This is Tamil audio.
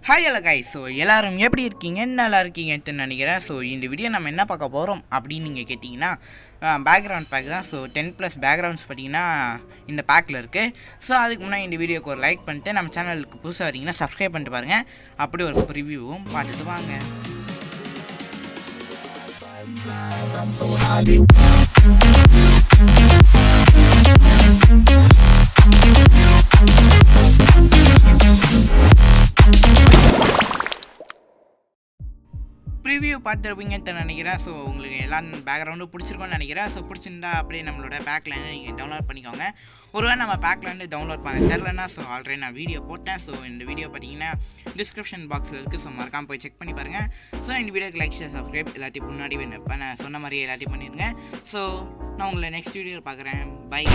Hi hello guys. ஸோ எல்லோரும் எப்படி இருக்கீங்க? நல்லா இருக்கீங்கன்னு நினைக்கிறேன். ஸோ இந்த வீடியோ நம்ம என்ன பார்க்க போகிறோம் அப்படின்னு நீங்கள் கேட்டிங்கன்னா பேக்ரவுண்ட் பேக் தான். ஸோ 10+ பேக்ரவுண்ட்ஸ் பார்த்தீங்கன்னா இந்த பேக்கில் இருக்குது. ஸோ அதுக்கு முன்னாடி இந்த வீடியோக்கு ஒரு லைக் பண்ணிட்டு நம்ம சேனலுக்கு புதுசாக வரீங்கன்னா சப்ஸ்கிரைப் பண்ணிட்டு பாருங்கள். அப்படி ஒரு ரிவ்யூவும் பார்த்துட்டு வாங்க. ப்ரிவியூ பார்த்துருப்பீங்கன்னு நினைக்கிறேன். ஸோ உங்களுக்கு எல்லாம் பேக்ரவுண்டும் பிடிச்சிருக்கோன்னு நினைக்கிறேன். ஸோ பிடிச்சிருந்தா அப்படியே நம்மளோட பேக்லேருந்து நீங்கள் டவுன்லோட் பண்ணிக்கோங்க. ஒருவேளை நம்ம பேக்லேருந்து டவுன்லோட் பண்ண தெரிலனா ஸோ ஆல்ரெடி நான் வீடியோ போட்டேன். ஸோ இந்த வீடியோ பார்த்தீங்கன்னா டிஸ்கிரிப்ஷன் பாக்ஸில் இருக்குது. ஸோ மறக்காமல் போய் செக் பண்ணி பாருங்கள். ஸோ இந்த வீடியோக்கு லைக் ஷேர் சப்ஸ்கிரைப் எல்லாத்தையும் முன்னாடி நான் சொன்ன மாதிரியே எல்லாத்தையும் பண்ணிடுங்க. ஸோ நான் உங்களை நெக்ஸ்ட் வீடியோவில் பார்க்குறேன். பை.